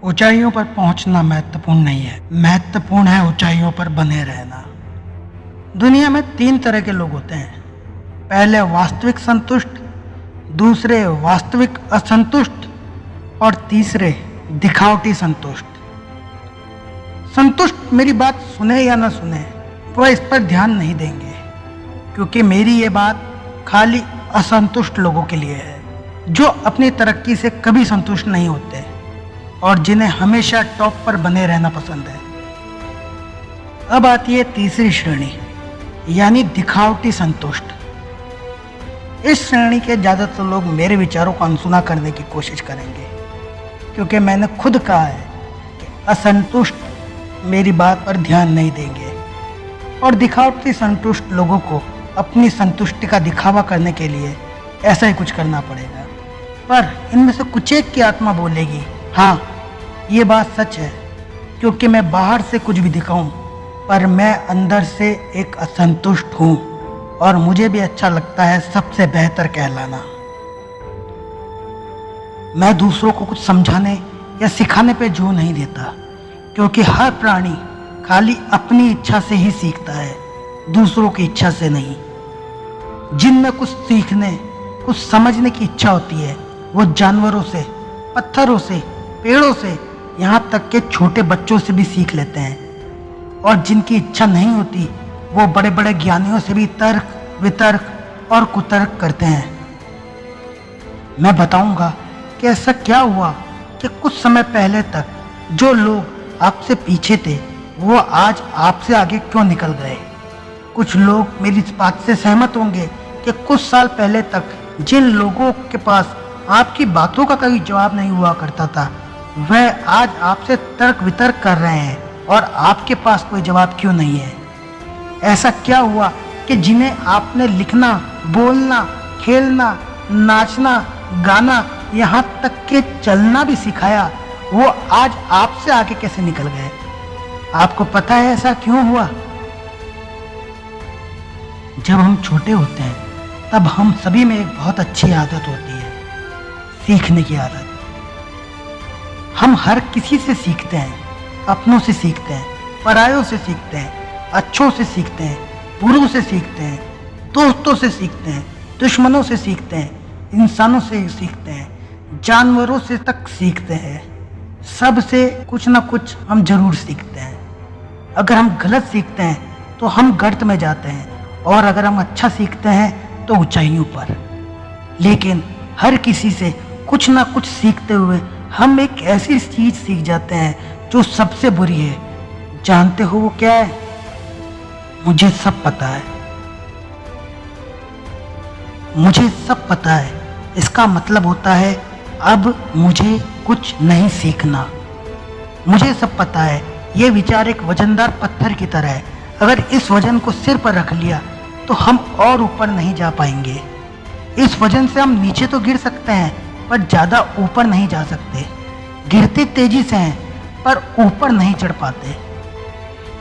ऊंचाइयों पर पहुंचना महत्वपूर्ण नहीं है, महत्वपूर्ण है ऊंचाइयों पर बने रहना। दुनिया में 3 तरह के लोग होते हैं। पहले वास्तविक संतुष्ट, दूसरे वास्तविक असंतुष्ट और तीसरे दिखावटी संतुष्ट। संतुष्ट मेरी बात सुने या ना सुने, वह इस पर ध्यान नहीं देंगे, क्योंकि मेरी ये बात खाली असंतुष्ट लोगों के लिए है, जो अपनी तरक्की से कभी संतुष्ट नहीं होते और जिन्हें हमेशा टॉप पर बने रहना पसंद है। अब आती है तीसरी श्रेणी, यानी दिखावटी संतुष्ट। इस श्रेणी के ज़्यादातर लोग मेरे विचारों को अनसुना करने की कोशिश करेंगे, क्योंकि मैंने खुद कहा है कि असंतुष्ट मेरी बात पर ध्यान नहीं देंगे और दिखावटी संतुष्ट लोगों को अपनी संतुष्टि का दिखावा करने के लिए ऐसा ही कुछ करना पड़ेगा। पर इनमें से कुछ एक की आत्मा बोलेगी, हाँ ये बात सच है, क्योंकि मैं बाहर से कुछ भी दिखाऊं पर मैं अंदर से एक असंतुष्ट हूँ और मुझे भी अच्छा लगता है सबसे बेहतर कहलाना। मैं दूसरों को कुछ समझाने या सिखाने पे जोर नहीं देता, क्योंकि हर प्राणी खाली अपनी इच्छा से ही सीखता है, दूसरों की इच्छा से नहीं। जिनमें कुछ सीखने, कुछ समझने की इच्छा होती है, वो जानवरों से, पत्थरों से, पेड़ों से, यहाँ तक के छोटे बच्चों से भी सीख लेते हैं। और जिनकी इच्छा नहीं होती, वो बड़े बड़े ज्ञानियों से भी तर्क, वितर्क और कुतर्क करते हैं। मैं बताऊंगा कि ऐसा क्या हुआ कि कुछ समय पहले तक जो लोग आपसे पीछे थे, वो आज आपसे आगे क्यों निकल गए। कुछ लोग मेरी इस बात से सहमत होंगे कि कुछ साल पहले तक जिन लोगों के पास आपकी बातों का कभी जवाब नहीं हुआ करता था, वह आज आपसे तर्क वितर्क कर रहे हैं और आपके पास कोई जवाब क्यों नहीं है। ऐसा क्या हुआ कि जिन्हें आपने लिखना, बोलना, खेलना, नाचना, गाना, यहाँ तक के चलना भी सिखाया, वो आज आपसे आगे कैसे निकल गए। आपको पता है ऐसा क्यों हुआ? जब हम छोटे होते हैं तब हम सभी में एक बहुत अच्छी आदत होती है, सीखने की आदत। हम हर किसी से सीखते हैं, अपनों से सीखते हैं, परायों से सीखते हैं, अच्छों से सीखते हैं, बुरों से सीखते हैं, दोस्तों से सीखते हैं, दुश्मनों से सीखते हैं, इंसानों से सीखते हैं, जानवरों से तक सीखते हैं। सबसे कुछ ना कुछ हम जरूर सीखते हैं। अगर हम गलत सीखते हैं तो हम गर्त में जाते हैं, और अगर हम अच्छा सीखते हैं तो ऊंचाइयों पर। लेकिन हर किसी से कुछ ना कुछ सीखते हुए हम एक ऐसी चीज सीख जाते हैं जो सबसे बुरी है। जानते हो वो क्या है? मुझे सब पता है, मुझे सब पता है। इसका मतलब होता है अब मुझे कुछ नहीं सीखना। मुझे सब पता है। ये विचार एक वजनदार पत्थर की तरह है। अगर इस वजन को सिर पर रख लिया तो हम और ऊपर नहीं जा पाएंगे। इस वजन से हम नीचे तो गिर सकते हैं, पर ज़्यादा ऊपर नहीं जा सकते। गिरते तेजी से हैं, पर ऊपर नहीं चढ़ पाते,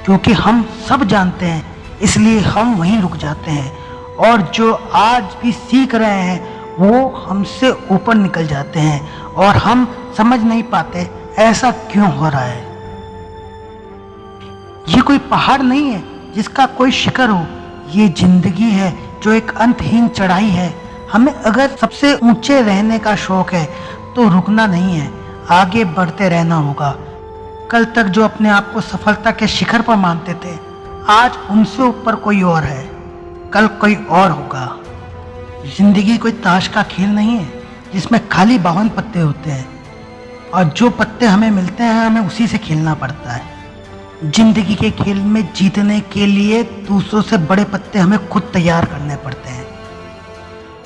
क्योंकि हम सब जानते हैं, इसलिए हम वहीं रुक जाते हैं। और जो आज भी सीख रहे हैं वो हमसे ऊपर निकल जाते हैं, और हम समझ नहीं पाते ऐसा क्यों हो रहा है। ये कोई पहाड़ नहीं है जिसका कोई शिखर हो, ये जिंदगी है जो एक अंतहीन चढ़ाई है। हमें अगर सबसे ऊंचे रहने का शौक है तो रुकना नहीं है, आगे बढ़ते रहना होगा। कल तक जो अपने आप को सफलता के शिखर पर मानते थे, आज उनसे ऊपर कोई और है, कल कोई और होगा। जिंदगी कोई ताश का खेल नहीं है जिसमें खाली 52 पत्ते होते हैं, और जो पत्ते हमें मिलते हैं हमें उसी से खेलना पड़ता है। जिंदगी के खेल में जीतने के लिए दूसरों से बड़े पत्ते हमें खुद तैयार करने पड़ते हैं।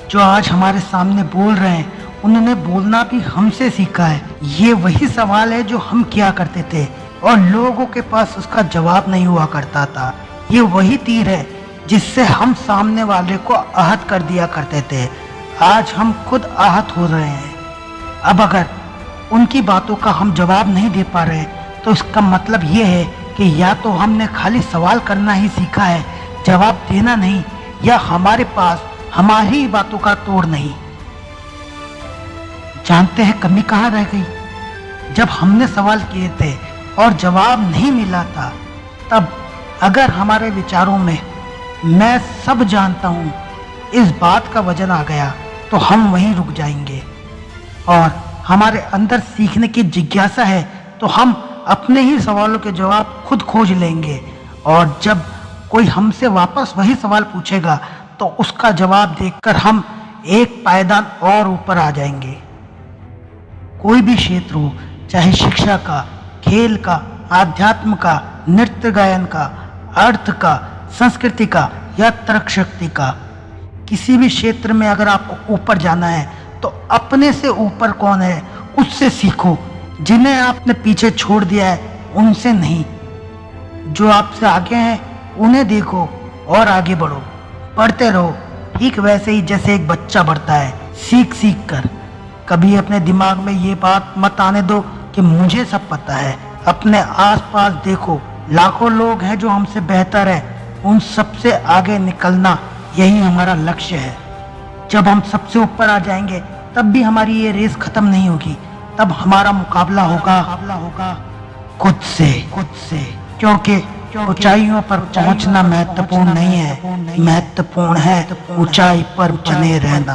जो आज हमारे सामने बोल रहे हैं, उन्होंने बोलना भी हमसे सीखा है। ये वही सवाल है जो हम किया करते थे और लोगों के पास उसका जवाब नहीं हुआ करता था। ये वही तीर है जिससे हम सामने वाले को आहत कर दिया करते थे। आज हम खुद आहत हो रहे हैं। अब अगर उनकी बातों का हम जवाब नहीं दे पा रहे, तो इसका मतलब ये है कि या तो हमने खाली सवाल करना ही सीखा है, जवाब देना नहीं, या हमारे पास हमारी बातों का तोड़ नहीं। जानते हैं कमी कहाँ रह गई? जब हमने सवाल किए थे और जवाब नहीं मिला था, तब अगर हमारे विचारों में मैं सब जानता हूँ इस बात का वजन आ गया तो हम वहीं रुक जाएंगे। और हमारे अंदर सीखने की जिज्ञासा है तो हम अपने ही सवालों के जवाब खुद खोज लेंगे। और जब कोई हमसे वापस वही सवाल पूछेगा तो उसका जवाब देखकर हम एक पायदान और ऊपर आ जाएंगे। कोई भी क्षेत्र हो, चाहे शिक्षा का, खेल का, आध्यात्म का, नृत्य गायन का, अर्थ का, संस्कृति का या तर्क शक्ति का, किसी भी क्षेत्र में अगर आपको ऊपर जाना है तो अपने से ऊपर कौन है उससे सीखो। जिन्हें आपने पीछे छोड़ दिया है उनसे नहीं, जो आपसे आगे हैं उन्हें देखो और आगे बढ़ो, बढ़ते रहो। ठीक वैसे ही जैसे एक बच्चा बढ़ता है सीख सीख कर। कभी अपने दिमाग में ये बात मत आने दो कि मुझे सब पता है। अपने आसपास देखो, लाखों लोग हैं जो हमसे बेहतर है। उन सबसे आगे निकलना यही हमारा लक्ष्य है। जब हम सबसे ऊपर आ जाएंगे तब भी हमारी ये रेस खत्म नहीं होगी। तब हमारा मुकाबला होगा खुद से। क्योंकि ऊंचाइयों पर पहुंचना महत्वपूर्ण नहीं है, महत्वपूर्ण है ऊंचाई पर बने रहना।